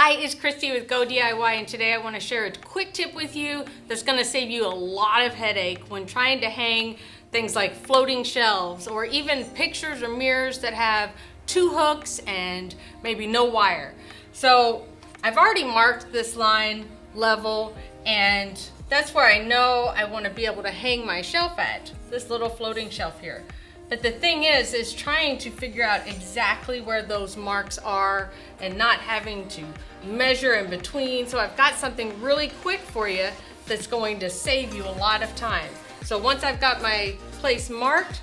Hi, it's Christy with Go DIY, and today I want to share a quick tip with you that's going to save you a lot of headache when trying to hang things like floating shelves or even pictures or mirrors that have two hooks and maybe no wire. So I've already marked this line level, and that's where I know I want to be able to hang my shelf at, this little floating shelf here. But the thing is trying to figure out exactly where those marks are and not having to measure in between. So I've got something really quick for you that's going to save you a lot of time. So once I've got my place marked,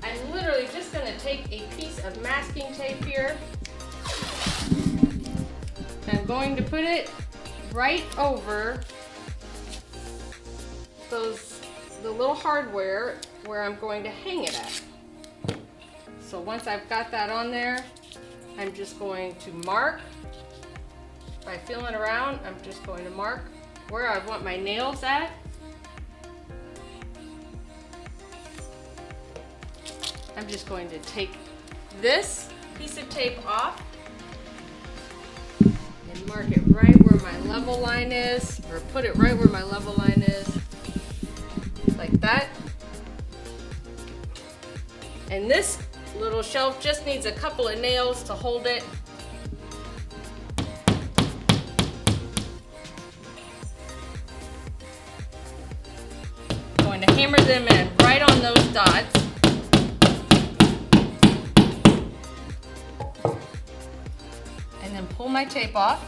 I'm literally just going to take a piece of masking tape here. I'm going to put it right over the little hardware where I'm going to hang it at. So once I've got that on there, I'm just going to mark. By feeling around, I'm just going to mark where I want my nails at. I'm just going to take this piece of tape off and mark it right where my level line is, or put it right where my level line is, like that. And this little shelf just needs a couple of nails to hold it. Going to hammer them in right on those dots. And then pull my tape off,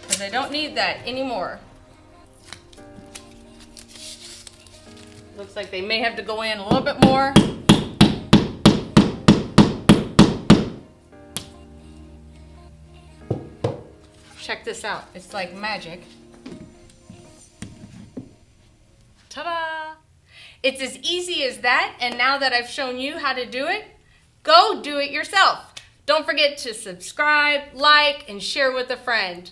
because I don't need that anymore. Looks like they may have to go in a little bit more. Check this out. It's like magic. Ta-da! It's as easy as that, and now that I've shown you how to do it, go do it yourself. Don't forget to subscribe, like, and share with a friend.